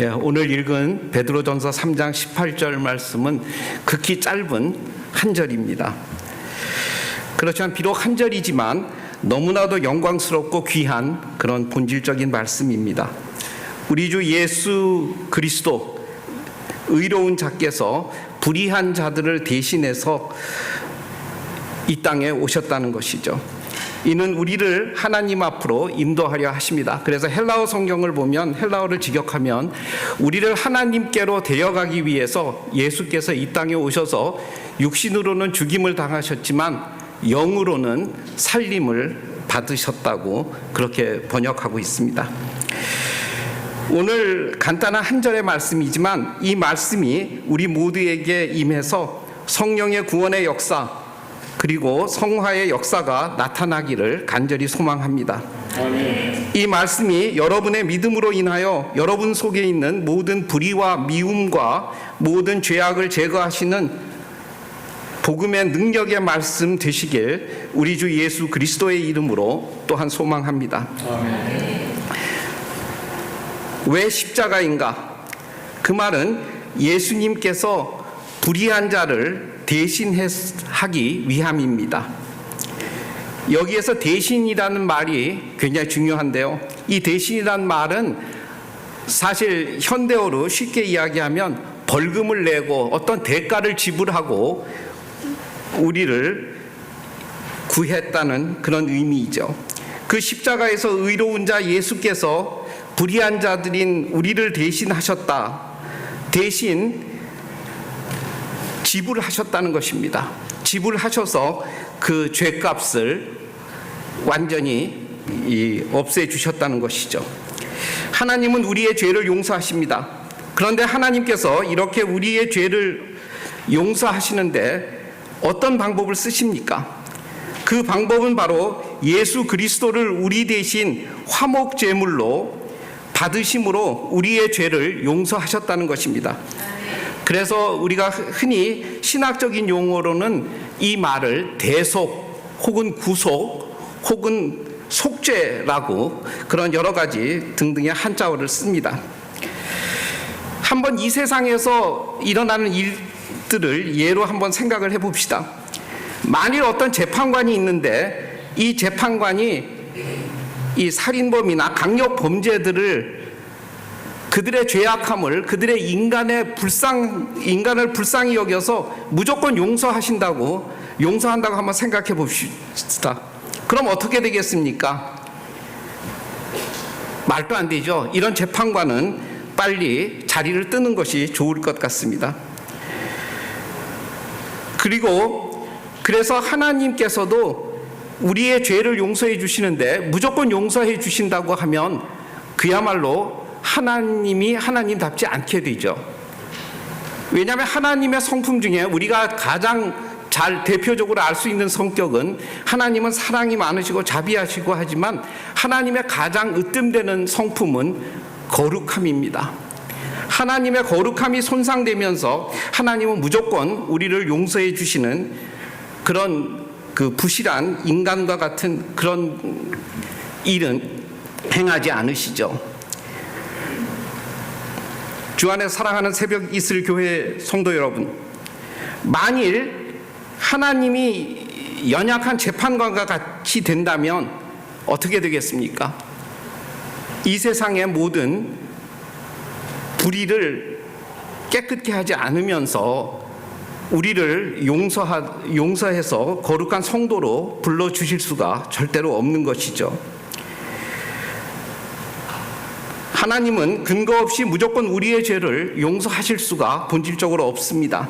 오늘 읽은 베드로전서 3장 18절 말씀은 극히 짧은 한 절입니다. 그렇지만 비록 한 절이지만 너무나도 영광스럽고 귀한 그런 본질적인 말씀입니다. 우리 주 예수 그리스도 의로운 자께서 불의한 자들을 대신해서 이 땅에 오셨다는 것이죠. 이는 우리를 하나님 앞으로 인도하려 하십니다. 그래서 헬라어 성경을 보면, 헬라어를 직역하면 우리를 하나님께로 데려가기 위해서 예수께서 이 땅에 오셔서 육신으로는 죽임을 당하셨지만 영으로는 살림을 받으셨다고 그렇게 번역하고 있습니다. 오늘 간단한 한 절의 말씀이지만 이 말씀이 우리 모두에게 임해서 성령의 구원의 역사 그리고 성화의 역사가 나타나기를 간절히 소망합니다. 아멘. 이 말씀이 여러분의 믿음으로 인하여 여러분 속에 있는 모든 불의와 미움과 모든 죄악을 제거하시는 복음의 능력의 말씀 되시길 우리 주 예수 그리스도의 이름으로 또한 소망합니다. 아멘. 왜 십자가인가? 그 말은 예수님께서 불의한 자를 대신하기 위함입니다. 여기에서 대신이라는 말이 굉장히 중요한데요. 이 대신이라는 말은 사실 현대어로 쉽게 이야기하면 벌금을 내고 어떤 대가를 지불하고 우리를 구했다는 그런 의미이죠. 그 십자가에서 의로운 자 예수께서 불의한 자들인 우리를 대신하셨다. 대신 지불하셨다는 것입니다. 지불하셔서 그 죄값을 완전히 없애주셨다는 것이죠. 하나님은 우리의 죄를 용서하십니다. 그런데 하나님께서 이렇게 우리의 죄를 용서하시는데 어떤 방법을 쓰십니까? 그 방법은 바로 예수 그리스도를 우리 대신 화목제물로 받으심으로 우리의 죄를 용서하셨다는 것입니다. 그래서 우리가 흔히 신학적인 용어로는 이 말을 대속 혹은 구속 혹은 속죄라고 그런 여러 가지 등등의 한자어를 씁니다. 한번 이 세상에서 일어나는 일들을 예로 한번 생각을 해봅시다. 만일 어떤 재판관이 있는데 이 재판관이 이 살인범이나 강력 범죄들을 그들의 죄악함을 그들의 인간을 불쌍히 여겨서 무조건 용서한다고 한번 생각해 봅시다. 그럼 어떻게 되겠습니까? 말도 안 되죠. 이런 재판관은 빨리 자리를 뜨는 것이 좋을 것 같습니다. 그래서 하나님께서도 우리의 죄를 용서해 주시는데 무조건 용서해 주신다고 하면 그야말로 하나님이 하나님답지 않게 되죠. 왜냐하면 하나님의 성품 중에 우리가 가장 잘 대표적으로 알 수 있는 성격은 하나님은 사랑이 많으시고 자비하시고 하지만 하나님의 가장 으뜸되는 성품은 거룩함입니다. 하나님의 거룩함이 손상되면서 하나님은 무조건 우리를 용서해 주시는 그런 그 부실한 인간과 같은 그런 일은 행하지 않으시죠. 주 안에 사랑하는 새벽 이슬 교회 성도 여러분, 만일 하나님이 연약한 재판관과 같이 된다면 어떻게 되겠습니까? 이 세상의 모든 불의를 깨끗게 하지 않으면서 우리를 용서해서 거룩한 성도로 불러주실 수가 절대로 없는 것이죠. 하나님은 근거 없이 무조건 우리의 죄를 용서하실 수가 본질적으로 없습니다.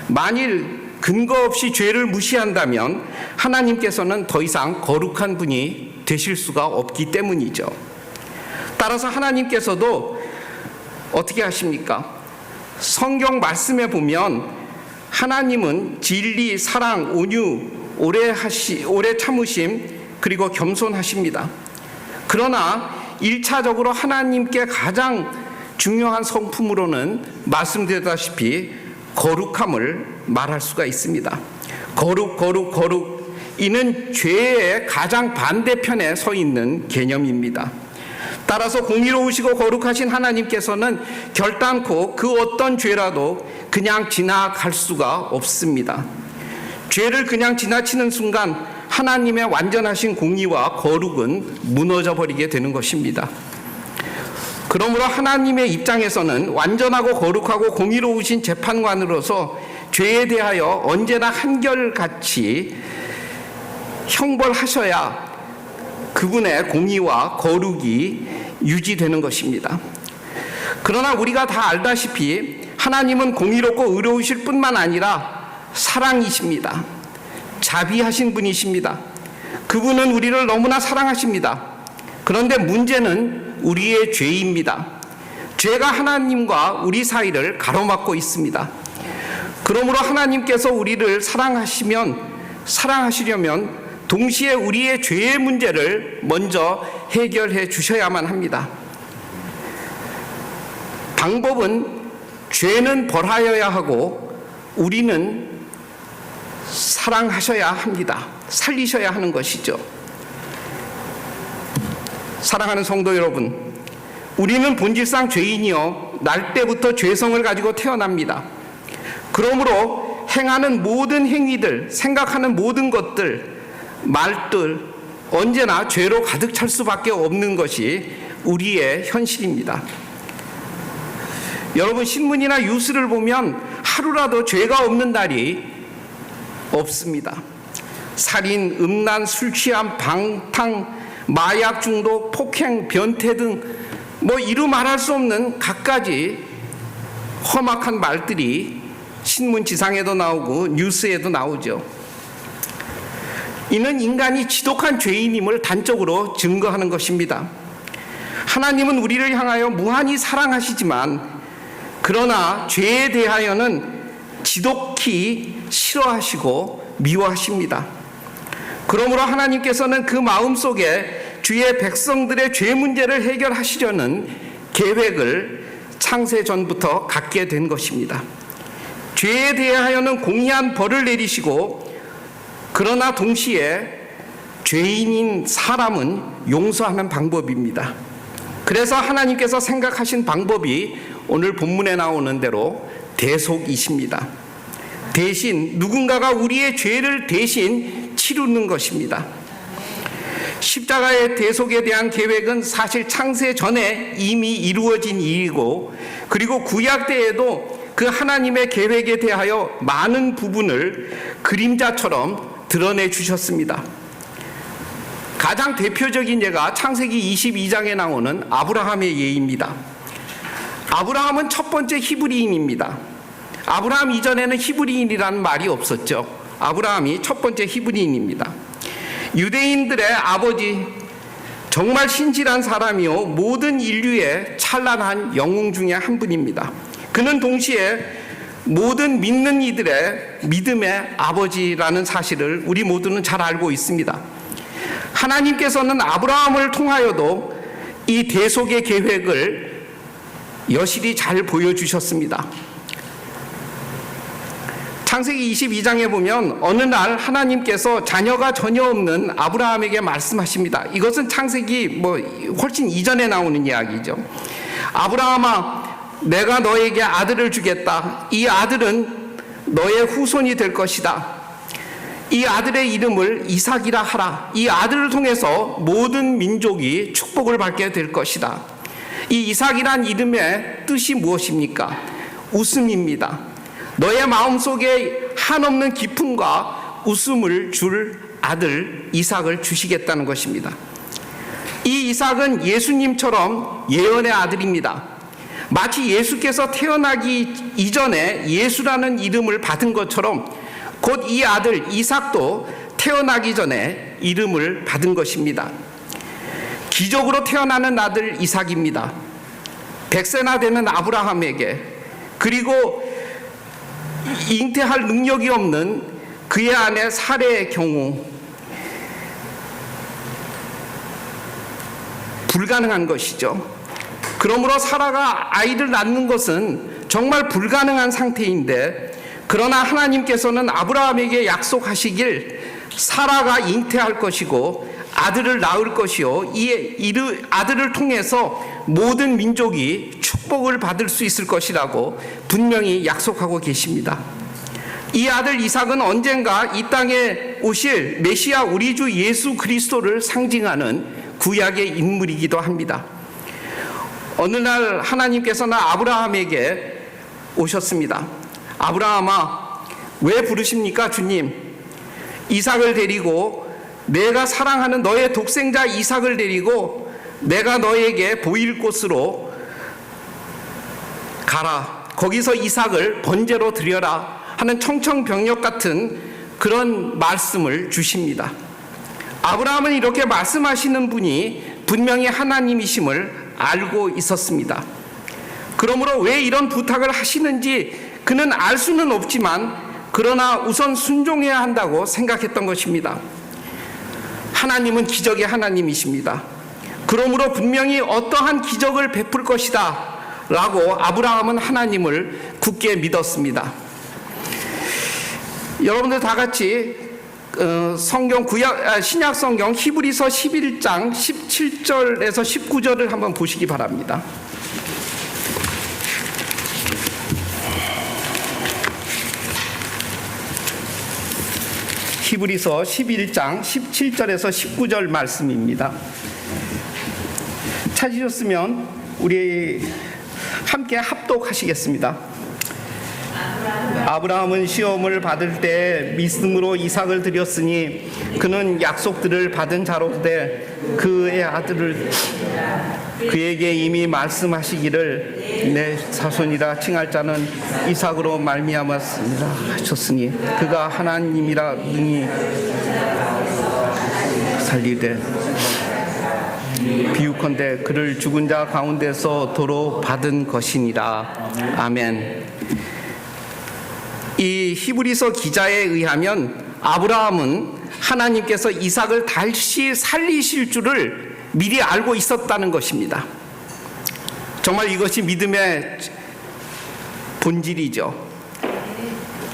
만일 근거 없이 죄를 무시한다면 하나님께서는 더 이상 거룩한 분이 되실 수가 없기 때문이죠. 따라서 하나님께서도 어떻게 하십니까? 성경 말씀에 보면 하나님은 진리, 사랑, 온유, 오래 참으심 그리고 겸손하십니다. 그러나 1차적으로 하나님께 가장 중요한 성품으로는 말씀드렸다시피 거룩함을 말할 수가 있습니다. 거룩 이는 죄의 가장 반대편에 서 있는 개념입니다. 따라서 공의로우시고 거룩하신 하나님께서는 결단코 그 어떤 죄라도 그냥 지나갈 수가 없습니다. 죄를 그냥 지나치는 순간 하나님의 완전하신 공의와 거룩은 무너져 버리게 되는 것입니다. 그러므로 하나님의 입장에서는 완전하고 거룩하고 공의로우신 재판관으로서 죄에 대하여 언제나 한결같이 형벌하셔야 그분의 공의와 거룩이 유지되는 것입니다. 그러나 우리가 다 알다시피 하나님은 공의롭고 의로우실 뿐만 아니라 사랑이십니다. 자비하신 분이십니다. 그분은 우리를 너무나 사랑하십니다. 그런데 문제는 우리의 죄입니다. 죄가 하나님과 우리 사이를 가로막고 있습니다. 그러므로 하나님께서 우리를 사랑하시려면 동시에 우리의 죄의 문제를 먼저 해결해 주셔야만 합니다. 방법은 죄는 벌하여야 하고 우리는 사랑하셔야 합니다. 살리셔야 하는 것이죠. 사랑하는 성도 여러분, 우리는 본질상 죄인이요 날 때부터 죄성을 가지고 태어납니다. 그러므로 행하는 모든 행위들, 생각하는 모든 것들, 말들 언제나 죄로 가득 찰 수밖에 없는 것이 우리의 현실입니다. 여러분, 신문이나 뉴스를 보면 하루라도 죄가 없는 날이 없습니다. 살인, 음란, 술 취함, 방탕, 마약 중독, 폭행, 변태 등 이루 말할 수 없는 갖가지 험악한 말들이 신문 지상에도 나오고 뉴스에도 나오죠. 이는 인간이 지독한 죄인임을 단적으로 증거하는 것입니다. 하나님은 우리를 향하여 무한히 사랑하시지만 그러나 죄에 대하여는 지독히 싫어하시고 미워하십니다. 그러므로 하나님께서는 그 마음속에 주의 백성들의 죄 문제를 해결하시려는 계획을 창세 전부터 갖게 된 것입니다. 죄에 대하여는 공의한 벌을 내리시고 그러나 동시에 죄인인 사람은 용서하는 방법입니다. 그래서 하나님께서 생각하신 방법이 오늘 본문에 나오는 대로 대속이십니다. 대신 누군가가 우리의 죄를 대신 치르는 것입니다. 십자가의 대속에 대한 계획은 사실 창세 전에 이미 이루어진 일이고, 그리고 구약 때에도 그 하나님의 계획에 대하여 많은 부분을 그림자처럼 드러내 주셨습니다. 가장 대표적인 예가 창세기 22장에 나오는 아브라함의 예입니다. 아브라함은 첫 번째 히브리인입니다. 아브라함 이전에는 히브리인이라는 말이 없었죠. 아브라함이 첫 번째 히브리인입니다. 유대인들의 아버지, 정말 신실한 사람이요 모든 인류의 찬란한 영웅 중에 한 분입니다. 그는 동시에 모든 믿는 이들의 믿음의 아버지라는 사실을 우리 모두는 잘 알고 있습니다. 하나님께서는 아브라함을 통하여도 이 대속의 계획을 여실히 잘 보여주셨습니다. 창세기 22장에 보면 어느 날 하나님께서 자녀가 전혀 없는 아브라함에게 말씀하십니다. 이것은 창세기 훨씬 이전에 나오는 이야기죠. 아브라함아, 내가 너에게 아들을 주겠다. 이 아들은 너의 후손이 될 것이다. 이 아들의 이름을 이삭이라 하라. 이 아들을 통해서 모든 민족이 축복을 받게 될 것이다. 이 이삭이란 이름의 뜻이 무엇입니까? 웃음입니다. 너의 마음속에 한없는 기쁨과 웃음을 줄 아들 이삭을 주시겠다는 것입니다. 이 이삭은 예수님처럼 예언의 아들입니다. 마치 예수께서 태어나기 이전에 예수라는 이름을 받은 것처럼 곧 이 아들 이삭도 태어나기 전에 이름을 받은 것입니다. 기적으로 태어나는 아들 이삭입니다. 100세나 되는 아브라함에게, 그리고 잉태할 능력이 없는 그의 아내 사레의 경우 불가능한 것이죠. 그러므로 사라가 아이를 낳는 것은 정말 불가능한 상태인데, 그러나 하나님께서는 아브라함에게 약속하시길 사라가 잉태할 것이고 아들을 낳을 것이요 이 아들을 통해서 모든 민족이 축복을 받을 수 있을 것이라고 분명히 약속하고 계십니다. 이 아들 이삭은 언젠가 이 땅에 오실 메시아 우리 주 예수 그리스도를 상징하는 구약의 인물이기도 합니다. 어느 날 하나님께서는 아브라함에게 오셨습니다. 아브라함아, 왜 부르십니까 주님? 이삭을 데리고, 내가 사랑하는 너의 독생자 이삭을 데리고 내가 너에게 보일 곳으로 가라. 거기서 이삭을 번제로 드려라 하는 청천벽력 같은 그런 말씀을 주십니다. 아브라함은 이렇게 말씀하시는 분이 분명히 하나님이심을 알고 있었습니다. 그러므로 왜 이런 부탁을 하시는지 그는 알 수는 없지만 그러나 우선 순종해야 한다고 생각했던 것입니다. 하나님은 기적의 하나님이십니다. 그러므로 분명히 어떠한 기적을 베풀 것이다 라고 아브라함은 하나님을 굳게 믿었습니다. 여러분들 다 같이 신약 성경 히브리서 11장 17절에서 19절을 한번 보시기 바랍니다. 히브리서 11장 17절에서 19절 말씀입니다. 찾으셨으면 우리 함께 합독하시겠습니다. 아브라함은 시험을 받을 때 믿음으로 이삭을 드렸으니 그는 약속들을 받은 자로되 그의 아들을 그에게 이미 말씀하시기를 내 자손이라 칭할 자는 이삭으로 말미암았으리라 하셨으니 그가 하나님이라 능히 살리되 비유컨대 그를 죽은 자 가운데서 도로 받은 것이니라. 아멘. 이 히브리서 기자에 의하면 아브라함은 하나님께서 이삭을 다시 살리실 줄을 미리 알고 있었다는 것입니다. 정말 이것이 믿음의 본질이죠.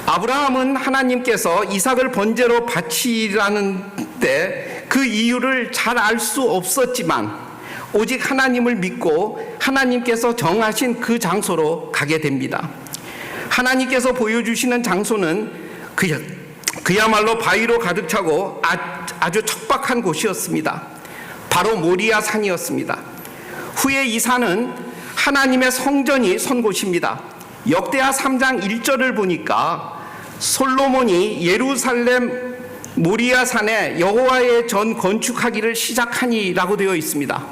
아브라함은 하나님께서 이삭을 번제로 바치라는 때 그 이유를 잘 알 수 없었지만 오직 하나님을 믿고 하나님께서 정하신 그 장소로 가게 됩니다. 하나님께서 보여주시는 장소는 그야말로 바위로 가득 차고 아주 척박한 곳이었습니다. 바로 모리아 산이었습니다. 후에 이 산은 하나님의 성전이 선 곳입니다. 역대하 3장 1절을 보니까 솔로몬이 예루살렘 모리아 산에 여호와의 전 건축하기를 시작하니라고 되어 있습니다.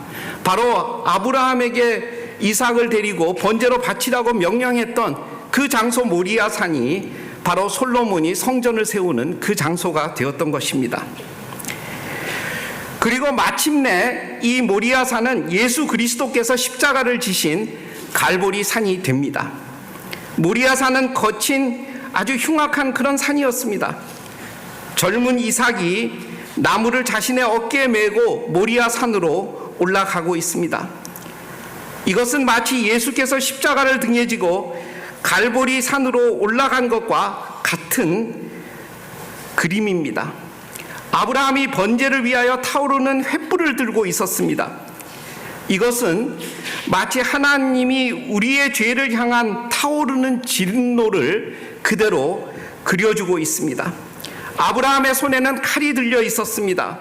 바로 아브라함에게 이삭을 데리고 번제로 바치라고 명령했던 그 장소 모리아 산이 바로 솔로몬이 성전을 세우는 그 장소가 되었던 것입니다. 그리고 마침내 이 모리아 산은 예수 그리스도께서 십자가를 지신 갈보리 산이 됩니다. 모리아 산은 거친 아주 흉악한 그런 산이었습니다. 젊은 이삭이 나무를 자신의 어깨에 메고 모리아 산으로 올라가고 있습니다. 이것은 마치 예수께서 십자가를 등에 지고 갈보리 산으로 올라간 것과 같은 그림입니다. 아브라함이 번제를 위하여 타오르는 횃불을 들고 있었습니다. 이것은 마치 하나님이 우리의 죄를 향한 타오르는 진노를 그대로 그려주고 있습니다. 아브라함의 손에는 칼이 들려 있었습니다.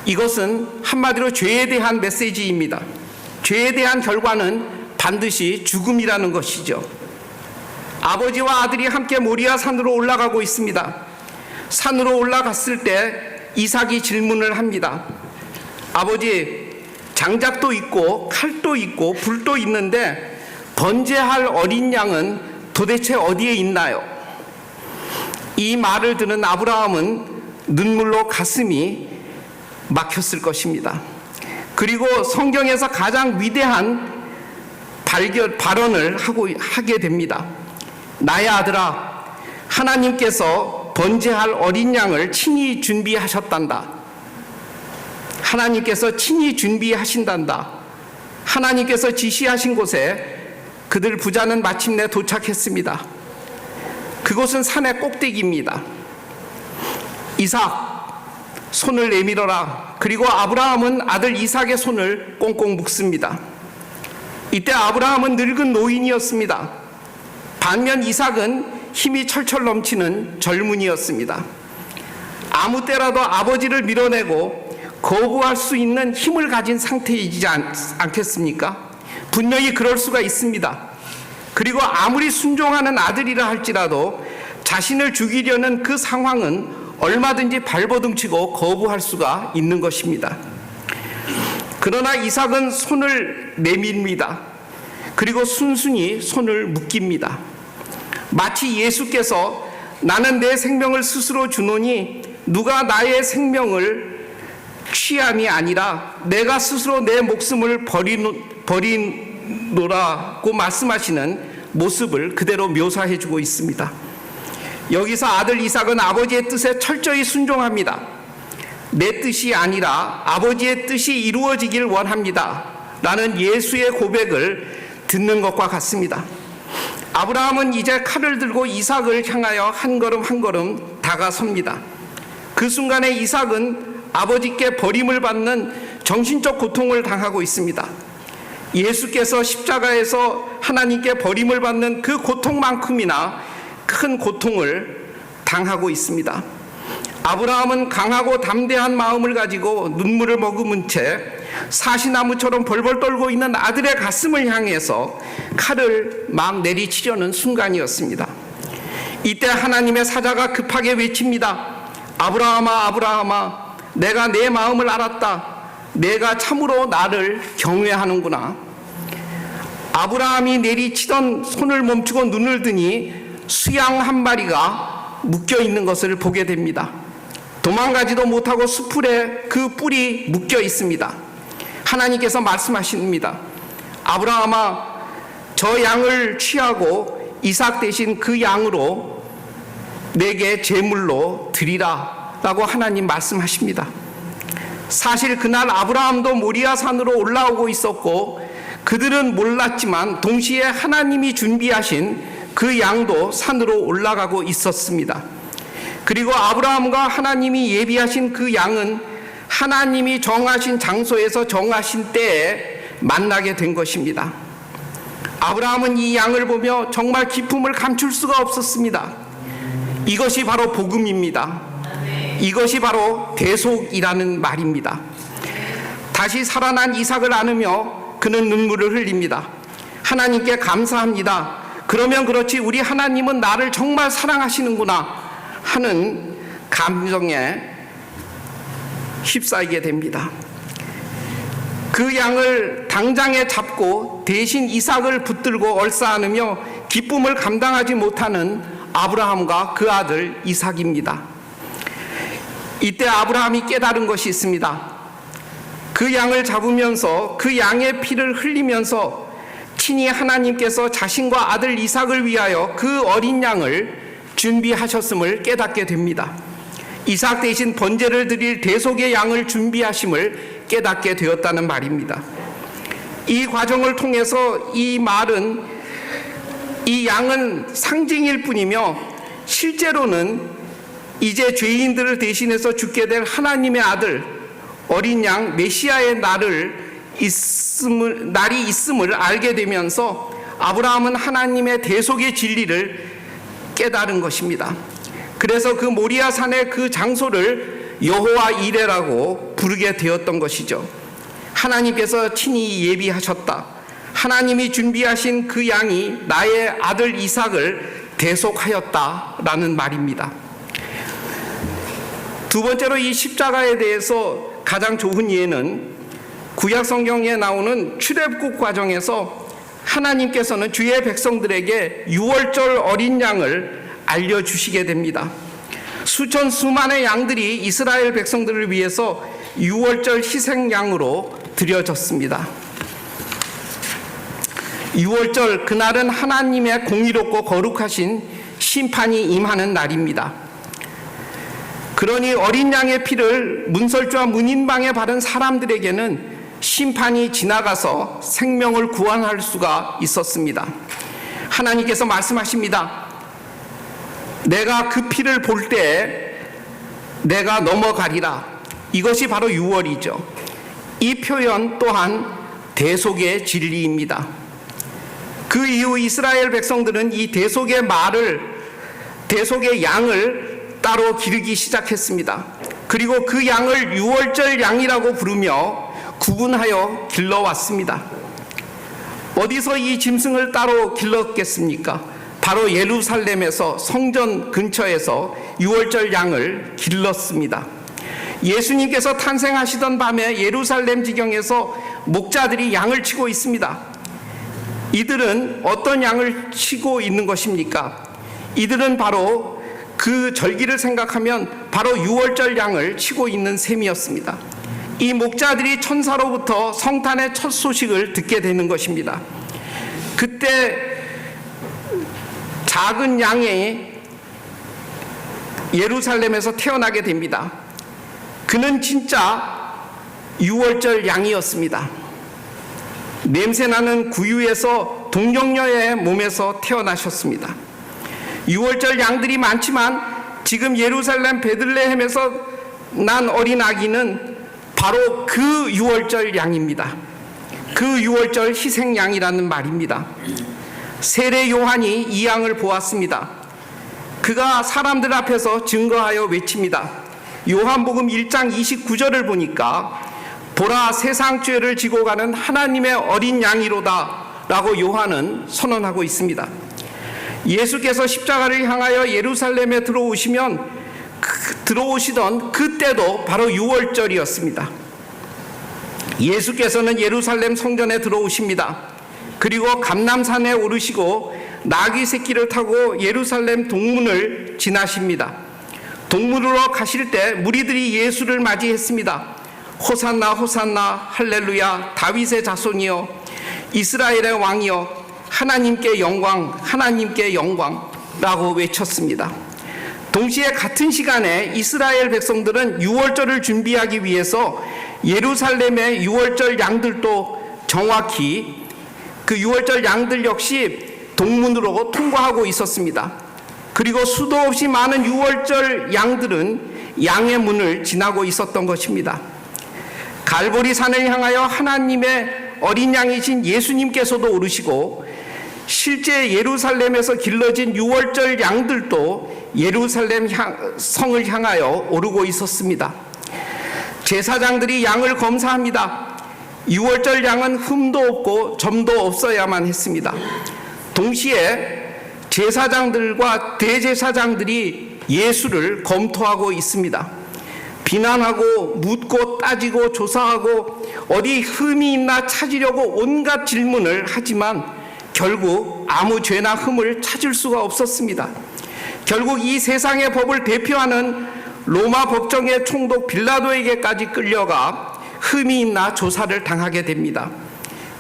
이것은 한마디로 죄에 대한 메시지입니다. 죄에 대한 결과는 반드시 죽음이라는 것이죠. 아버지와 아들이 함께 모리아 산으로 올라가고 있습니다. 산으로 올라갔을 때 이삭이 질문을 합니다. 아버지, 장작도 있고 칼도 있고 불도 있는데 번제할 어린 양은 도대체 어디에 있나요? 이 말을 듣는 아브라함은 눈물로 가슴이 막혔을 것입니다. 그리고 성경에서 가장 위대한 발언을 하게 됩니다. 나의 아들아, 하나님께서 번제할 어린 양을 친히 준비하셨단다. 하나님께서 친히 준비하신단다. 하나님께서 지시하신 곳에 그들 부자는 마침내 도착했습니다. 그곳은 산의 꼭대기입니다. 이삭, 손을 내밀어라. 그리고 아브라함은 아들 이삭의 손을 꽁꽁 묶습니다. 이때 아브라함은 늙은 노인이었습니다. 반면 이삭은 힘이 철철 넘치는 젊은이였습니다. 아무 때라도 아버지를 밀어내고 거부할 수 있는 힘을 가진 상태이지 않겠습니까? 분명히 그럴 수가 있습니다. 그리고 아무리 순종하는 아들이라 할지라도 자신을 죽이려는 그 상황은 얼마든지 발버둥치고 거부할 수가 있는 것입니다. 그러나 이삭은 손을 내밉니다. 그리고 순순히 손을 묶입니다. 마치 예수께서 나는 내 생명을 스스로 주노니 누가 나의 생명을 취함이 아니라 내가 스스로 내 목숨을 버리노라고 말씀하시는 모습을 그대로 묘사해주고 있습니다. 여기서 아들 이삭은 아버지의 뜻에 철저히 순종합니다. 내 뜻이 아니라 아버지의 뜻이 이루어지길 원합니다 라는 예수의 고백을 듣는 것과 같습니다. 아브라함은 이제 칼을 들고 이삭을 향하여 한 걸음 한 걸음 다가섭니다. 그 순간에 이삭은 아버지께 버림을 받는 정신적 고통을 당하고 있습니다. 예수께서 십자가에서 하나님께 버림을 받는 그 고통만큼이나 큰 고통을 당하고 있습니다. 아브라함은 강하고 담대한 마음을 가지고 눈물을 머금은 채 사시나무처럼 벌벌 떨고 있는 아들의 가슴을 향해서 칼을 막 내리치려는 순간이었습니다. 이때 하나님의 사자가 급하게 외칩니다. 아브라함아, 아브라함아, 내가 내 마음을 알았다. 내가 참으로 나를 경외하는구나. 아브라함이 내리치던 손을 멈추고 눈을 드니 수양 한 마리가 묶여 있는 것을 보게 됩니다. 도망가지도 못하고 수풀에 그 뿔이 묶여 있습니다. 하나님께서 말씀하십니다. 아브라함아, 저 양을 취하고 이삭 대신 그 양으로 내게 제물로 드리라 라고 하나님 말씀하십니다. 사실 그날 아브라함도 모리아 산으로 올라오고 있었고 그들은 몰랐지만 동시에 하나님이 준비하신 그 양도 산으로 올라가고 있었습니다. 그리고 아브라함과 하나님이 예비하신 그 양은 하나님이 정하신 장소에서 정하신 때에 만나게 된 것입니다. 아브라함은 이 양을 보며 정말 기쁨을 감출 수가 없었습니다. 이것이 바로 복음입니다. 이것이 바로 대속이라는 말입니다. 다시 살아난 이삭을 안으며 그는 눈물을 흘립니다. 하나님께 감사합니다. 그러면 그렇지 우리 하나님은 나를 정말 사랑하시는구나 하는 감정에 휩싸이게 됩니다. 그 양을 당장에 잡고 대신 이삭을 붙들고 얼싸안으며 기쁨을 감당하지 못하는 아브라함과 그 아들 이삭입니다. 이때 아브라함이 깨달은 것이 있습니다. 그 양을 잡으면서 그 양의 피를 흘리면서 친히 하나님께서 자신과 아들 이삭을 위하여 그 어린 양을 준비하셨음을 깨닫게 됩니다. 이삭 대신 번제를 드릴 대속의 양을 준비하심을 깨닫게 되었다는 말입니다. 이 과정을 통해서 이 말은 이 양은 상징일 뿐이며 실제로는 이제 죄인들을 대신해서 죽게 될 하나님의 아들 어린 양 메시아의 날이 있음을 알게 되면서 아브라함은 하나님의 대속의 진리를 깨달은 것입니다. 그래서 그 모리아 산의 그 장소를 여호와 이레라고 부르게 되었던 것이죠. 하나님께서 친히 예비하셨다. 하나님이 준비하신 그 양이 나의 아들 이삭을 대속하였다라는 말입니다. 두 번째로 이 십자가에 대해서 가장 좋은 예는 구약 성경에 나오는 출애굽 과정에서 하나님께서는 주의 백성들에게 유월절 어린 양을 알려주시게 됩니다. 수천 수만의 양들이 이스라엘 백성들을 위해서 유월절 희생양으로 드려졌습니다. 유월절 그날은 하나님의 공의롭고 거룩하신 심판이 임하는 날입니다. 그러니 어린 양의 피를 문설주와 문인방에 바른 사람들에게는 심판이 지나가서 생명을 구원할 수가 있었습니다. 하나님께서 말씀하십니다. 내가 그 피를 볼 때 내가 넘어가리라. 이것이 바로 유월이죠. 이 표현 또한 대속의 진리입니다. 그 이후 이스라엘 백성들은 이 대속의 양을 따로 기르기 시작했습니다. 그리고 그 양을 유월절 양이라고 부르며 구분하여 길러왔습니다. 어디서 이 짐승을 따로 길렀겠습니까? 바로 예루살렘에서, 성전 근처에서 유월절 양을 길렀습니다. 예수님께서 탄생하시던 밤에 예루살렘 지경에서 목자들이 양을 치고 있습니다. 이들은 어떤 양을 치고 있는 것입니까? 이들은 바로 그 절기를 생각하면 바로 유월절 양을 치고 있는 셈이었습니다. 이 목자들이 천사로부터 성탄의 첫 소식을 듣게 되는 것입니다. 그때 작은 양이 예루살렘에서 태어나게 됩니다. 그는 진짜 유월절 양이었습니다. 냄새나는 구유에서 동정녀의 몸에서 태어나셨습니다. 유월절 양들이 많지만 지금 예루살렘 베들레헴에서 난 어린 아기는 바로 그 유월절 양입니다. 그 유월절 희생양이라는 말입니다. 세례 요한이 이 양을 보았습니다. 그가 사람들 앞에서 증거하여 외칩니다. 요한복음 1장 29절을 보니까 보라, 세상 죄를 지고 가는 하나님의 어린 양이로다 라고 요한은 선언하고 있습니다. 예수께서 십자가를 향하여 예루살렘에 들어오시던 그때도 바로 유월절이었습니다. 예수께서는 예루살렘 성전에 들어오십니다. 그리고 감람산에 오르시고 나귀 새끼를 타고 예루살렘 동문을 지나십니다. 동문으로 가실 때 무리들이 예수를 맞이했습니다. 호산나 호산나 할렐루야, 다윗의 자손이여, 이스라엘의 왕이여, 하나님께 영광, 하나님께 영광라고 외쳤습니다. 동시에 같은 시간에 이스라엘 백성들은 유월절을 준비하기 위해서 예루살렘의 유월절 양들도 정확히 그 유월절 양들 역시 동문으로 통과하고 있었습니다. 그리고 수도 없이 많은 유월절 양들은 양의 문을 지나고 있었던 것입니다. 갈보리 산을 향하여 하나님의 어린 양이신 예수님께서도 오르시고 실제 예루살렘에서 길러진 유월절 양들도 예루살렘 성을 향하여 오르고 있었습니다. 제사장들이 양을 검사합니다. 유월절 양은 흠도 없고 점도 없어야만 했습니다. 동시에 제사장들과 대제사장들이 예수를 검토하고 있습니다. 비난하고 묻고 따지고 조사하고 어디 흠이 있나 찾으려고 온갖 질문을 하지만 결국 아무 죄나 흠을 찾을 수가 없었습니다. 결국 이 세상의 법을 대표하는 로마 법정의 총독 빌라도에게까지 끌려가 흠이 있나 조사를 당하게 됩니다.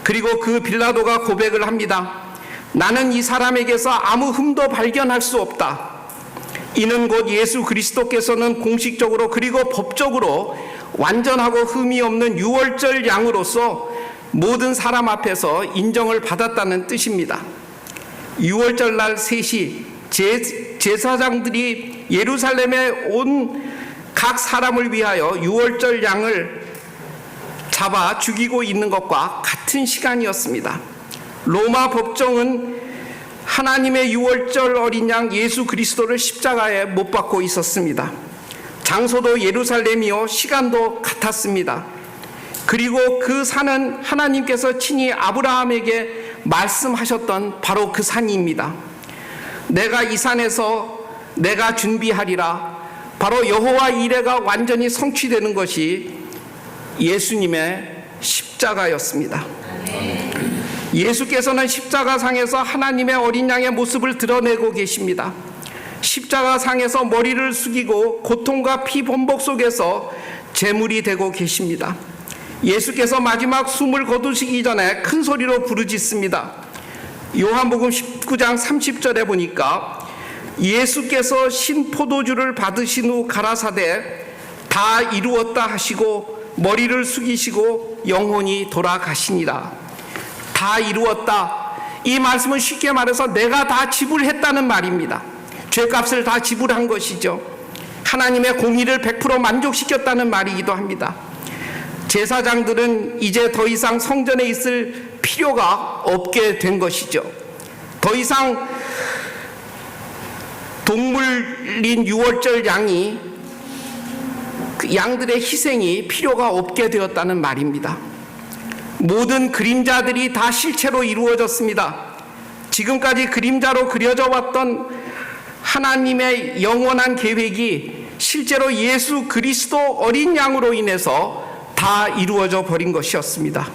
그리고 그 빌라도가 고백을 합니다. 나는 이 사람에게서 아무 흠도 발견할 수 없다. 이는 곧 예수 그리스도께서는 공식적으로 그리고 법적으로 완전하고 흠이 없는 유월절 양으로서 모든 사람 앞에서 인정을 받았다는 뜻입니다. 유월절 날 3시 제사장들이 예루살렘에 온 각 사람을 위하여 유월절 양을 잡아 죽이고 있는 것과 같은 시간이었습니다. 로마 법정은 하나님의 유월절 어린 양 예수 그리스도를 십자가에 못 박고 있었습니다. 장소도 예루살렘이요, 시간도 같았습니다. 그리고 그 산은 하나님께서 친히 아브라함에게 말씀하셨던 바로 그 산입니다. 내가 이 산에서 내가 준비하리라. 바로 여호와 이레가 완전히 성취되는 것이 예수님의 십자가였습니다. 예수께서는 십자가상에서 하나님의 어린 양의 모습을 드러내고 계십니다. 십자가상에서 머리를 숙이고 고통과 피범벅 속에서 제물이 되고 계십니다. 예수께서 마지막 숨을 거두시기 전에 큰 소리로 부르짖습니다. 요한복음 19장 30절에 보니까 예수께서 신포도주를 받으신 후 가라사대 다 이루었다 하시고 머리를 숙이시고 영혼이 돌아가시니라. 다 이루었다. 이 말씀은 쉽게 말해서 내가 다 지불했다는 말입니다. 죄값을 다 지불한 것이죠. 하나님의 공의를 100% 만족시켰다는 말이기도 합니다. 제사장들은 이제 더 이상 성전에 있을 필요가 없게 된 것이죠. 더 이상 동물인 유월절 양이 그 양들의 희생이 필요가 없게 되었다는 말입니다. 모든 그림자들이 다 실체로 이루어졌습니다. 지금까지 그림자로 그려져 왔던 하나님의 영원한 계획이 실제로 예수 그리스도 어린 양으로 인해서 다 이루어져 버린 것이었습니다.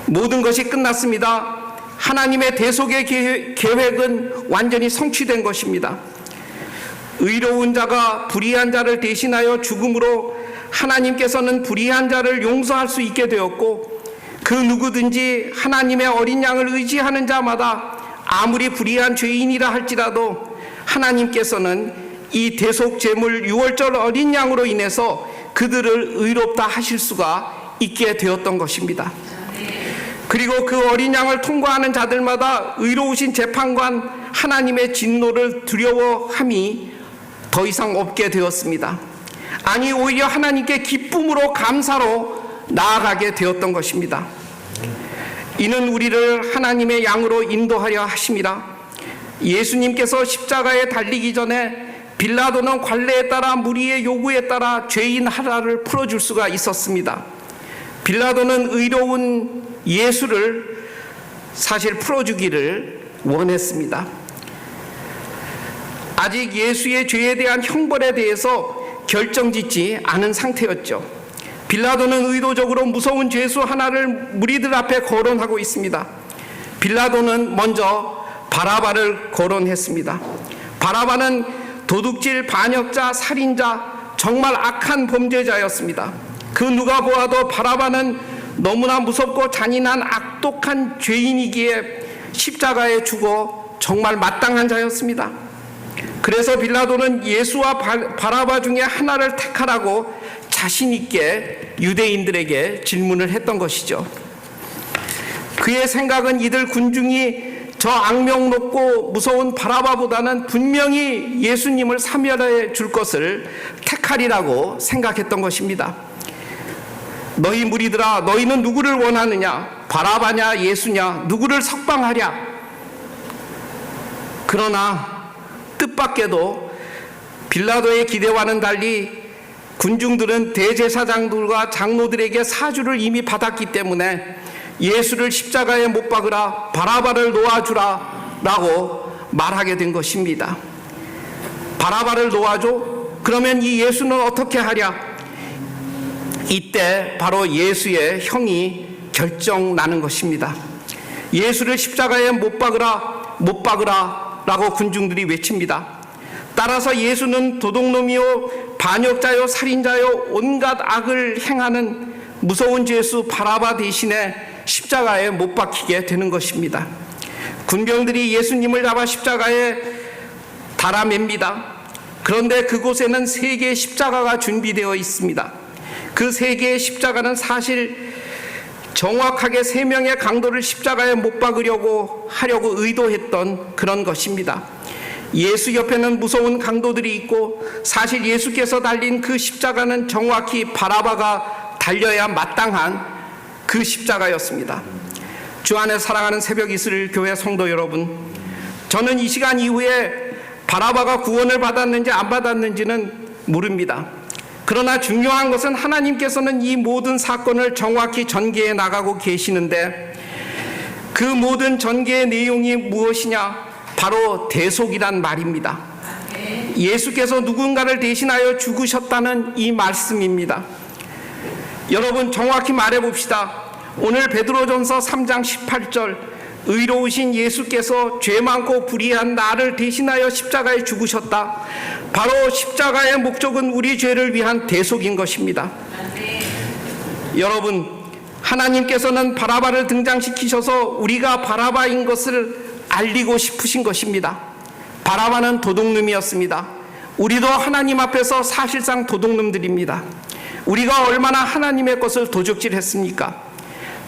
모든 것이 끝났습니다. 하나님의 대속의 계획은 완전히 성취된 것입니다. 의로운 자가 불의한 자를 대신하여 죽음으로 하나님께서는 불의한 자를 용서할 수 있게 되었고, 그 누구든지 하나님의 어린 양을 의지하는 자마다 아무리 불의한 죄인이라 할지라도 하나님께서는 이 대속 제물 유월절 어린 양으로 인해서 그들을 의롭다 하실 수가 있게 되었던 것입니다. 그리고 그 어린 양을 통과하는 자들마다 의로우신 재판관 하나님의 진노를 두려워함이 더 이상 없게 되었습니다. 아니, 오히려 하나님께 기쁨으로 감사로 나아가게 되었던 것입니다. 이는 우리를 하나님의 양으로 인도하려 하심이라. 예수님께서 십자가에 달리기 전에 빌라도는 관례에 따라 무리의 요구에 따라 죄인 하나를 풀어줄 수가 있었습니다. 빌라도는 의로운 예수를 사실 풀어주기를 원했습니다. 아직 예수의 죄에 대한 형벌에 대해서 결정짓지 않은 상태였죠. 빌라도는 의도적으로 무서운 죄수 하나를 무리들 앞에 거론하고 있습니다. 빌라도는 먼저 바라바를 거론했습니다. 바라바는 도둑질, 반역자, 살인자, 정말 악한 범죄자였습니다. 그 누가 보아도 바라바는 너무나 무섭고 잔인한 악독한 죄인이기에 십자가에 죽어 정말 마땅한 자였습니다. 그래서 빌라도는 예수와 바라바 중에 하나를 택하라고 자신 있게 유대인들에게 질문을 했던 것이죠. 그의 생각은 이들 군중이 저 악명 높고 무서운 바라바보다는 분명히 예수님을 사멸해 줄 것을 택하리라고 생각했던 것입니다. 너희 무리들아, 너희는 누구를 원하느냐? 바라바냐 예수냐? 누구를 석방하랴? 그러나 뜻밖에도 빌라도의 기대와는 달리 군중들은 대제사장들과 장로들에게 사주를 이미 받았기 때문에 예수를 십자가에 못 박으라, 바라바를 놓아주라 라고 말하게 된 것입니다. 바라바를 놓아줘? 그러면 이 예수는 어떻게 하랴? 이때 바로 예수의 형이 결정나는 것입니다. 예수를 십자가에 못 박으라 라고 군중들이 외칩니다. 따라서 예수는 도둑놈이요, 반역자요, 살인자요, 온갖 악을 행하는 무서운 죄수 바라바 대신에 십자가에 못 박히게 되는 것입니다. 군병들이 예수님을 잡아 십자가에 달아맵니다. 그런데 그곳에는 3개의 십자가가 준비되어 있습니다. 그 3개의 십자가는 사실 정확하게 3명의 강도를 십자가에 못 박으려고 의도했던 그런 것입니다. 예수 옆에는 무서운 강도들이 있고, 사실 예수께서 달린 그 십자가는 정확히 바라바가 달려야 마땅한 그 십자가였습니다. 주 안에 사랑하는 새벽 이슬 교회 성도 여러분, 저는 이 시간 이후에 바라바가 구원을 받았는지 안 받았는지는 모릅니다. 그러나 중요한 것은 하나님께서는 이 모든 사건을 정확히 전개해 나가고 계시는데, 그 모든 전개의 내용이 무엇이냐? 바로 대속이란 말입니다. 예수께서 누군가를 대신하여 죽으셨다는 이 말씀입니다. 여러분, 정확히 말해봅시다. 오늘 베드로전서 3장 18절, 의로우신 예수께서 죄 많고 불의한 나를 대신하여 십자가에 죽으셨다. 바로 십자가의 목적은 우리 죄를 위한 대속인 것입니다. 여러분, 하나님께서는 바라바를 등장시키셔서 우리가 바라바인 것을 알리고 싶으신 것입니다. 바라바는 도둑놈이었습니다. 우리도 하나님 앞에서 사실상 도둑놈들입니다. 우리가 얼마나 하나님의 것을 도적질했습니까?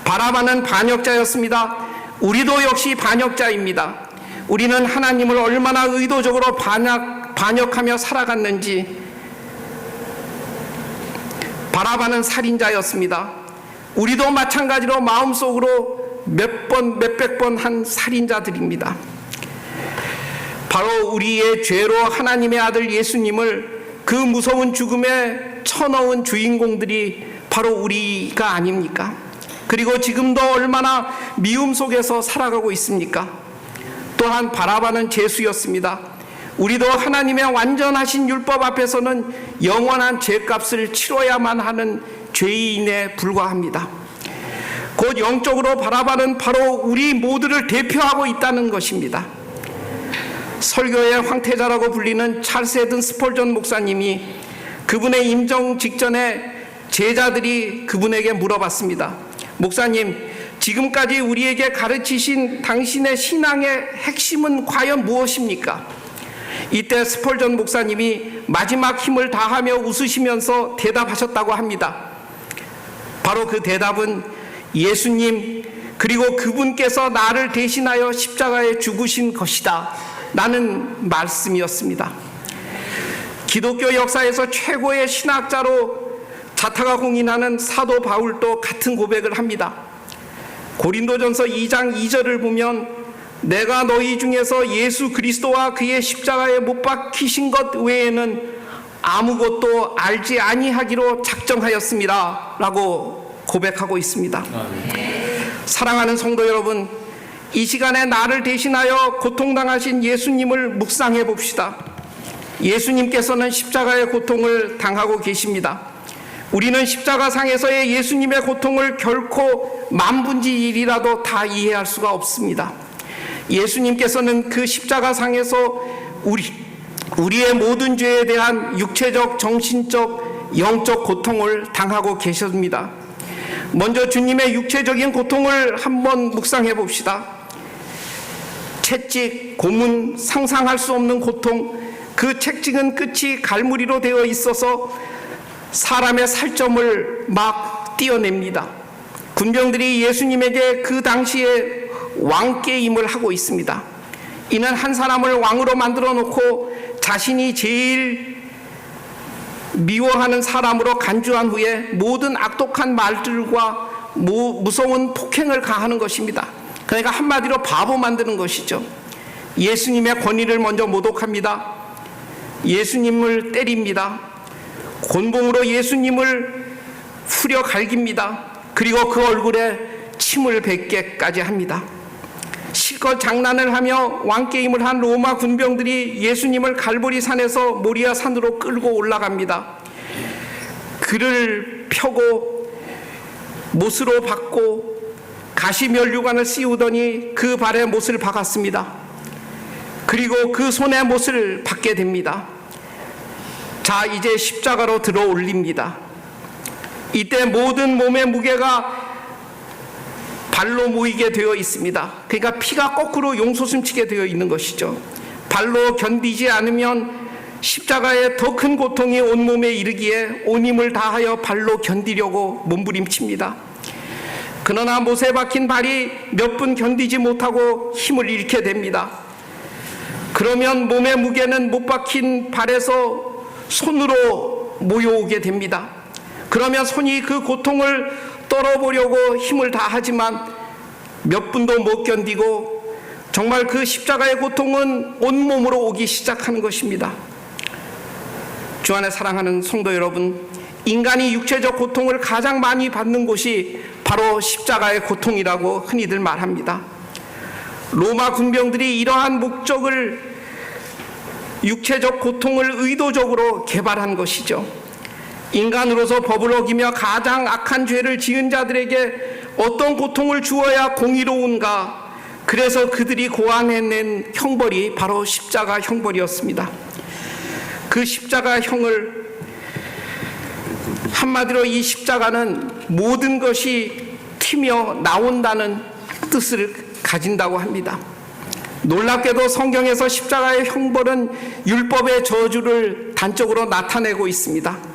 바라바는 반역자였습니다. 우리도 역시 반역자입니다. 우리는 하나님을 얼마나 의도적으로 반역하며 살아갔는지 바라바는 살인자였습니다. 우리도 마찬가지로 마음속으로 몇백 번 한 살인자들입니다. 바로 우리의 죄로 하나님의 아들 예수님을 그 무서운 죽음에 쳐넣은 주인공들이 바로 우리가 아닙니까? 그리고 지금도 얼마나 미움 속에서 살아가고 있습니까? 또한 바라바는 죄수였습니다. 우리도 하나님의 완전하신 율법 앞에서는 영원한 죄값을 치러야만 하는 죄인에 불과합니다. 곧 영적으로 바라바는 바로 우리 모두를 대표하고 있다는 것입니다. 설교의 황태자라고 불리는 찰스 헤든 스펄전 목사님이 그분의 임종 직전에 제자들이 그분에게 물어봤습니다. 목사님, 지금까지 우리에게 가르치신 당신의 신앙의 핵심은 과연 무엇입니까? 이때 스펄전 목사님이 마지막 힘을 다하며 웃으시면서 대답하셨다고 합니다. 바로 그 대답은 예수님 그리고 그분께서 나를 대신하여 십자가에 죽으신 것이다 라는 말씀이었습니다. 기독교 역사에서 최고의 신학자로 자타가 공인하는 사도 바울도 같은 고백을 합니다. 고린도전서 2장 2절을 보면 내가 너희 중에서 예수 그리스도와 그의 십자가에 못 박히신 것 외에는 아무것도 알지 아니하기로 작정하였습니다 라고 고백하고 있습니다. 사랑하는 성도 여러분, 이 시간에 나를 대신하여 고통당하신 예수님을 묵상해 봅시다. 예수님께서는 십자가의 고통을 당하고 계십니다. 우리는 십자가상에서의 예수님의 고통을 결코 만분의 일이라도 다 이해할 수가 없습니다. 예수님께서는 그 십자가상에서 우리의 모든 죄에 대한 육체적, 정신적, 영적 고통을 당하고 계십니다. 먼저 주님의 육체적인 고통을 한번 묵상해 봅시다. 채찍, 고문, 상상할 수 없는 고통, 그 채찍은 끝이 갈무리로 되어 있어서 사람의 살점을 막 띄어냅니다. 군병들이 예수님에게 그 당시에 왕게임을 하고 있습니다. 이는 한 사람을 왕으로 만들어 놓고 자신이 제일 미워하는 사람으로 간주한 후에 모든 악독한 말들과 무서운 폭행을 가하는 것입니다. 그러니까 한마디로 바보 만드는 것이죠. 예수님의 권위를 먼저 모독합니다. 예수님을 때립니다. 곤봉으로 예수님을 후려 갈깁니다. 그리고 그 얼굴에 침을 뱉게까지 합니다. 실컷 장난을 하며 왕게임을 한 로마 군병들이 예수님을 갈보리 산에서 모리아 산으로 끌고 올라갑니다. 그를 펴고 못으로 박고 가시면류관을 씌우더니 그 발에 못을 박았습니다. 그리고 그 손에 못을 박게 됩니다. 자, 이제 십자가로 들어 올립니다. 이때 모든 몸의 무게가 발로 모이게 되어 있습니다. 그러니까 피가 거꾸로 용솟음치게 되어 있는 것이죠. 발로 견디지 않으면 십자가에 더 큰 고통이 온몸에 이르기에 온 힘을 다하여 발로 견디려고 몸부림칩니다. 그러나 못에 박힌 발이 몇 분 견디지 못하고 힘을 잃게 됩니다. 그러면 몸의 무게는 못 박힌 발에서 손으로 모여오게 됩니다. 그러면 손이 그 고통을 떨어보려고 힘을 다하지만 몇 분도 못 견디고 정말 그 십자가의 고통은 온몸으로 오기 시작하는 것입니다. 주 안에 사랑하는 성도 여러분, 인간이 육체적 고통을 가장 많이 받는 곳이 바로 십자가의 고통이라고 흔히들 말합니다. 로마 군병들이 이러한 목적을 육체적 고통을 의도적으로 개발한 것이죠. 인간으로서 법을 어기며 가장 악한 죄를 지은 자들에게 어떤 고통을 주어야 공의로운가, 그래서 그들이 고안해낸 형벌이 바로 십자가 형벌이었습니다. 그 십자가 형을 한마디로 이 십자가는 모든 것이 튀며 나온다는 뜻을 가진다고 합니다. 놀랍게도 성경에서 십자가의 형벌은 율법의 저주를 단적으로 나타내고 있습니다.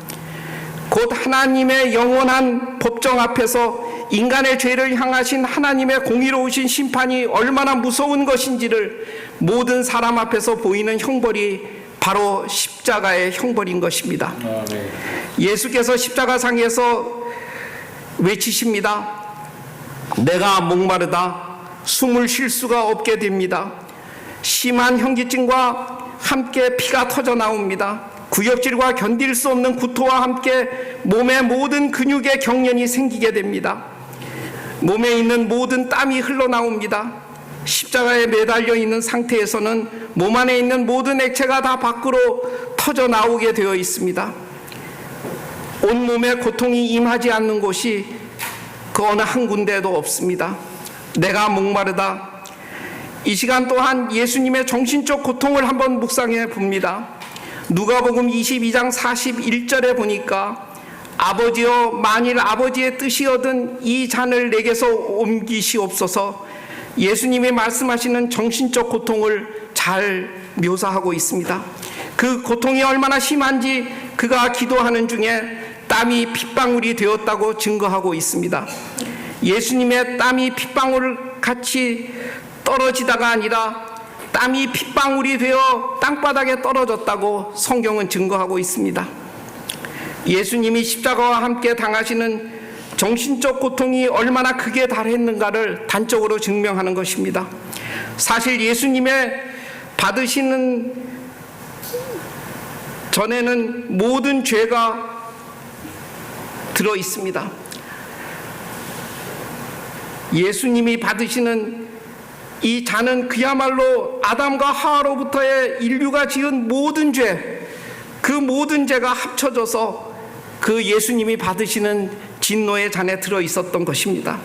곧 하나님의 영원한 법정 앞에서 인간의 죄를 향하신 하나님의 공의로우신 심판이 얼마나 무서운 것인지를 모든 사람 앞에서 보이는 형벌이 바로 십자가의 형벌인 것입니다. 예수께서 십자가상에서 외치십니다. 내가 목마르다 숨을 쉴 수가 없게 됩니다. 심한 현기증과 함께 피가 터져 나옵니다. 구역질과 견딜 수 없는 구토와 함께 몸의 모든 근육에 경련이 생기게 됩니다. 몸에 있는 모든 땀이 흘러나옵니다. 십자가에 매달려 있는 상태에서는 몸 안에 있는 모든 액체가 다 밖으로 터져 나오게 되어 있습니다. 온몸에 고통이 임하지 않는 곳이 그 어느 한 군데도 없습니다. 내가 목마르다. 이 시간 또한 예수님의 정신적 고통을 한번 묵상해 봅니다. 누가복음 22장 41절에 보니까 아버지여 만일 아버지의 뜻이거든 이 잔을 내게서 옮기시옵소서. 예수님이 말씀하시는 정신적 고통을 잘 묘사하고 있습니다. 그 고통이 얼마나 심한지 그가 기도하는 중에 땀이 핏방울이 되었다고 증거하고 있습니다. 예수님의 땀이 핏방울 같이 떨어지다가 아니라 땀이 핏방울이 되어 땅바닥에 떨어졌다고 성경은 증거하고 있습니다. 예수님이 십자가와 함께 당하시는 정신적 고통이 얼마나 크게 달했는가를 단적으로 증명하는 것입니다. 사실 예수님의 받으시는 전에는 모든 죄가 들어 있습니다. 예수님이 받으시는 이 잔은 그야말로 아담과 하와로부터의 인류가 지은 모든 죄, 그 모든 죄가 합쳐져서 그 예수님이 받으시는 진노의 잔에 들어 있었던 것입니다.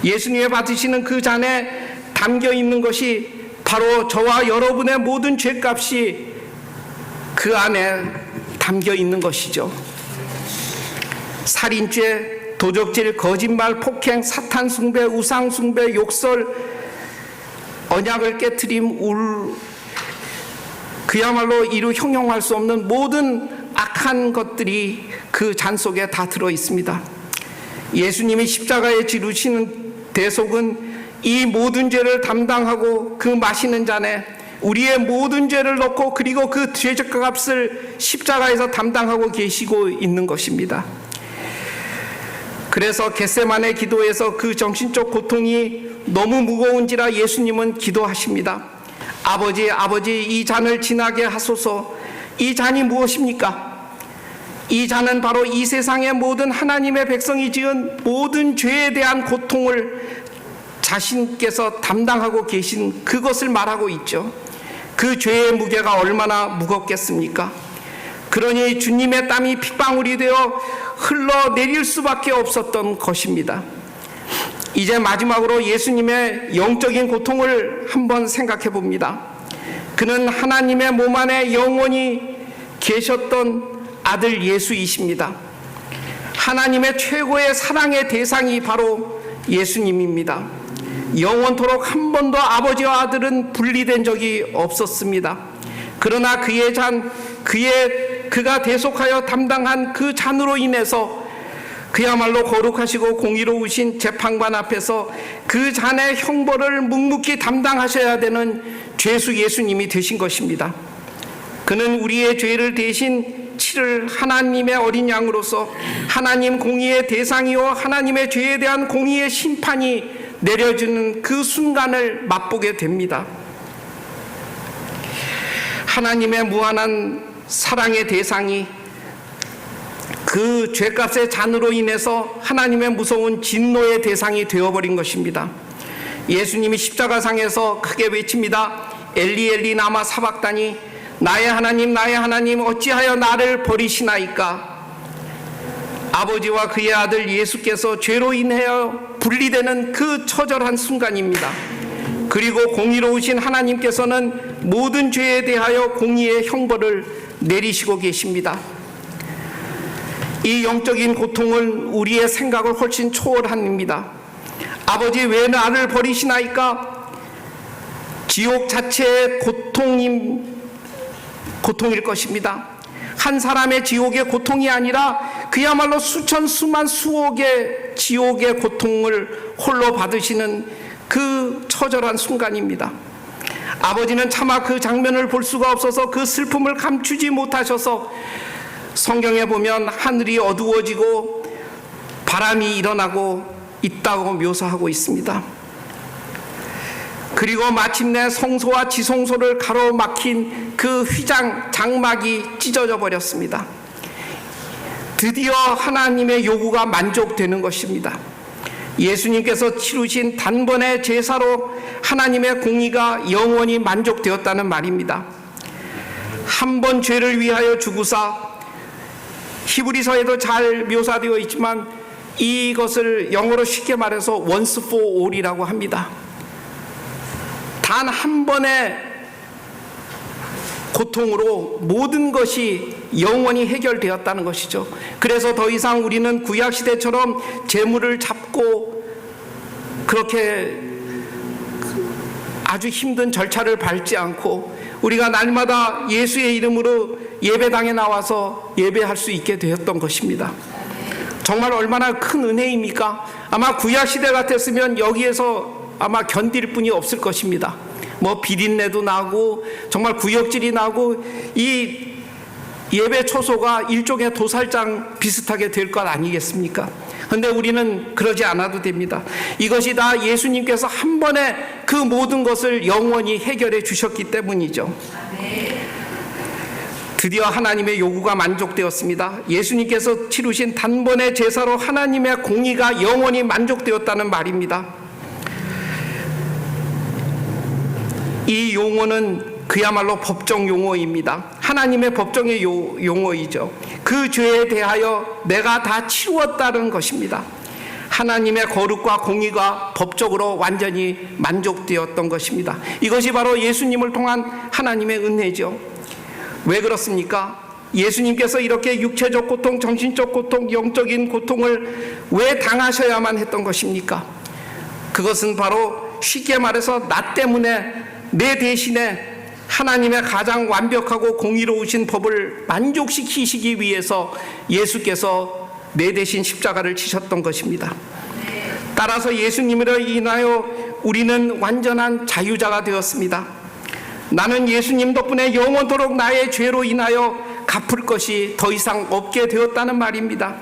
예수님이 받으시는 그 잔에 담겨 있는 것이 바로 저와 여러분의 모든 죄값이 그 안에 담겨 있는 것이죠. 살인죄, 도적질, 거짓말, 폭행, 사탄 숭배, 우상 숭배, 욕설, 언약을 깨트림, 그야말로 이루 형용할 수 없는 모든 악한 것들이 그 잔 속에 다 들어 있습니다. 예수님이 십자가에 지르시는 대속은 이 모든 죄를 담당하고 그 마시는 잔에 우리의 모든 죄를 넣고 그리고 그 죄적 값을 십자가에서 담당하고 계시고 있는 것입니다. 그래서 겟세마네 기도에서 그 정신적 고통이 너무 무거운지라 예수님은 기도하십니다. 아버지, 아버지, 이 잔을 지나게 하소서. 이 잔이 무엇입니까? 이 잔은 바로 이 세상의 모든 하나님의 백성이 지은 모든 죄에 대한 고통을 자신께서 담당하고 계신 그것을 말하고 있죠. 그 죄의 무게가 얼마나 무겁겠습니까? 그러니 주님의 땀이 핏방울이 되어 흘러내릴 수밖에 없었던 것입니다. 이제 마지막으로 예수님의 영적인 고통을 한번 생각해 봅니다. 그는 하나님의 몸 안에 영원히 계셨던 아들 예수이십니다. 하나님의 최고의 사랑의 대상이 바로 예수님입니다. 영원토록 한 번도 아버지와 아들은 분리된 적이 없었습니다. 그러나 그의 잔, 그가 대속하여 담당한 그 잔으로 인해서 그야말로 거룩하시고 공의로우신 재판관 앞에서 그 잔의 형벌을 묵묵히 담당하셔야 되는 죄수 예수님이 되신 것입니다. 그는 우리의 죄를 대신 치를 하나님의 어린 양으로서 하나님 공의의 대상이요 하나님의 죄에 대한 공의의 심판이 내려지는 그 순간을 맛보게 됩니다. 하나님의 무한한 사랑의 대상이 그 죄값의 잔으로 인해서 하나님의 무서운 진노의 대상이 되어버린 것입니다. 예수님이 십자가상에서 크게 외칩니다. 엘리 엘리 라마 사박다니, 나의 하나님 어찌하여 나를 버리시나이까. 아버지와 그의 아들 예수께서 죄로 인하여 분리되는 그 처절한 순간입니다. 그리고 공의로우신 하나님께서는 모든 죄에 대하여 공의의 형벌을 내리시고 계십니다. 이 영적인 고통은 우리의 생각을 훨씬 초월합니다. 아버지 왜 나를 버리시나이까? 지옥 자체의 고통일 것입니다. 한 사람의 지옥의 고통이 아니라 그야말로 수천 수만 수억의 지옥의 고통을 홀로 받으시는 그 처절한 순간입니다. 아버지는 차마 그 장면을 볼 수가 없어서 그 슬픔을 감추지 못하셔서 성경에 보면 하늘이 어두워지고 바람이 일어나고 있다고 묘사하고 있습니다. 그리고 마침내 성소와 지성소를 가로막힌 그 휘장 장막이 찢어져 버렸습니다. 드디어 하나님의 요구가 만족되는 것입니다. 예수님께서 치르신 단번의 제사로 하나님의 공의가 영원히 만족되었다는 말입니다. 한 번 죄를 위하여 죽으사, 히브리서에도 잘 묘사되어 있지만 이것을 영어로 쉽게 말해서 once for all이라고 합니다. 단 한 번의 고통으로 모든 것이 영원히 해결되었다는 것이죠. 그래서 더 이상 우리는 구약시대처럼 재물을 잡고 그렇게 아주 힘든 절차를 밟지 않고 우리가 날마다 예수의 이름으로 예배당에 나와서 예배할 수 있게 되었던 것입니다. 정말 얼마나 큰 은혜입니까? 아마 구약시대 같았으면 여기에서 아마 견딜 분이 없을 것입니다. 뭐 비린내도 나고 정말 구역질이 나고 이 예배 초소가 일종의 도살장 비슷하게 될 것 아니겠습니까? 그런데 우리는 그러지 않아도 됩니다. 이것이 다 예수님께서 한 번에 그 모든 것을 영원히 해결해 주셨기 때문이죠. 드디어 하나님의 요구가 만족되었습니다. 예수님께서 치르신 단번의 제사로 하나님의 공의가 영원히 만족되었다는 말입니다. 이 용어는 그야말로 법정 용어입니다. 하나님의 법정의 용어이죠. 그 죄에 대하여 내가 다 치루었다는 것입니다. 하나님의 거룩과 공의가 법적으로 완전히 만족되었던 것입니다. 이것이 바로 예수님을 통한 하나님의 은혜죠. 왜 그렇습니까? 예수님께서 이렇게 육체적 고통, 정신적 고통, 영적인 고통을 왜 당하셔야만 했던 것입니까? 그것은 바로 쉽게 말해서 나 때문에 내 대신에 하나님의 가장 완벽하고 공의로우신 법을 만족시키시기 위해서 예수께서 내 대신 십자가를 지셨던 것입니다. 따라서 예수님으로 인하여 우리는 완전한 자유자가 되었습니다. 나는 예수님 덕분에 영원토록 나의 죄로 인하여 갚을 것이 더 이상 없게 되었다는 말입니다.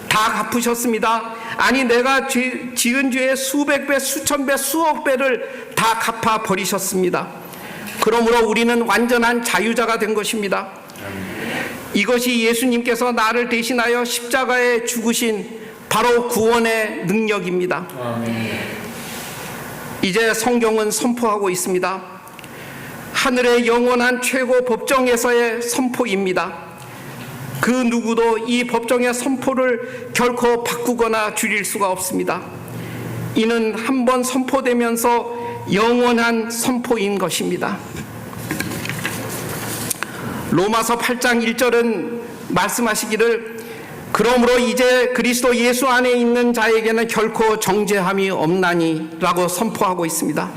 다 갚으셨습니다. 아니 내가 지은 죄의 수백 배, 수천 배, 수억 배를 다 갚아 버리셨습니다. 그러므로 우리는 완전한 자유자가 된 것입니다. 이것이 예수님께서 나를 대신하여 십자가에 죽으신 바로 구원의 능력입니다. 이제 성경은 선포하고 있습니다. 하늘의 영원한 최고 법정에서의 선포입니다. 그 누구도 이 법정의 선포를 결코 바꾸거나 줄일 수가 없습니다. 이는 한 번 선포되면서 영원한 선포인 것입니다. 로마서 8장 1절은 말씀하시기를 그러므로 이제 그리스도 예수 안에 있는 자에게는 결코 정죄함이 없나니 라고 선포하고 있습니다.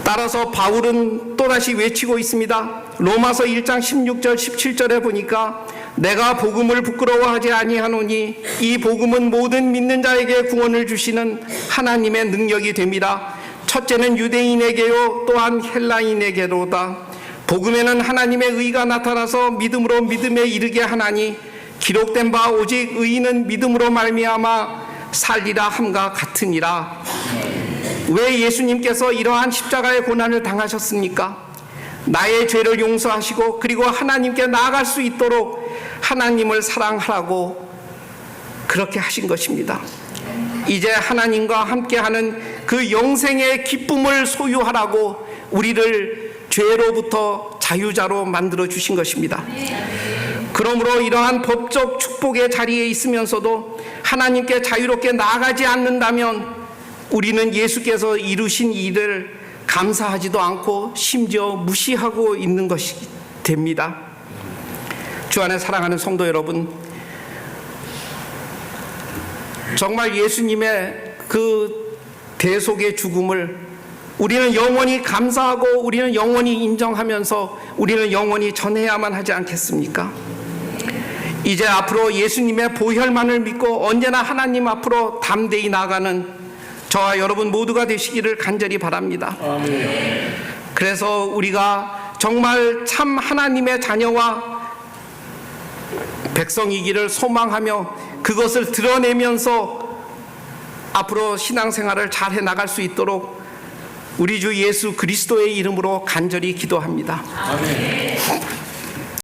따라서 바울은 또다시 외치고 있습니다. 로마서 1장 16절 17절에 보니까 내가 복음을 부끄러워하지 아니하노니 이 복음은 모든 믿는 자에게 구원을 주시는 하나님의 능력이 됩니다. 첫째는 유대인에게요 또한 헬라인에게로다. 복음에는 하나님의 의가 나타나서 믿음으로 믿음에 이르게 하나니 기록된 바 오직 의인은 믿음으로 말미암아 살리라 함과 같으니라. 왜 예수님께서 이러한 십자가의 고난을 당하셨습니까? 나의 죄를 용서하시고 그리고 하나님께 나아갈 수 있도록 하나님을 사랑하라고 그렇게 하신 것입니다. 이제 하나님과 함께하는 그 영생의 기쁨을 소유하라고 우리를 죄로부터 자유자로 만들어 주신 것입니다. 그러므로 이러한 법적 축복의 자리에 있으면서도 하나님께 자유롭게 나아가지 않는다면 우리는 예수께서 이루신 일을 감사하지도 않고 심지어 무시하고 있는 것이 됩니다. 주 안에 사랑하는 성도 여러분, 정말 예수님의 그 대속의 죽음을 우리는 영원히 감사하고 우리는 영원히 인정하면서 우리는 영원히 전해야만 하지 않겠습니까? 이제 앞으로 예수님의 보혈만을 믿고 언제나 하나님 앞으로 담대히 나아가는 저와 여러분 모두가 되시기를 간절히 바랍니다. 아멘. 그래서 우리가 정말 참 하나님의 자녀와 백성이기를 소망하며 그것을 드러내면서 앞으로 신앙생활을 잘 해나갈 수 있도록 우리 주 예수 그리스도의 이름으로 간절히 기도합니다. 아멘.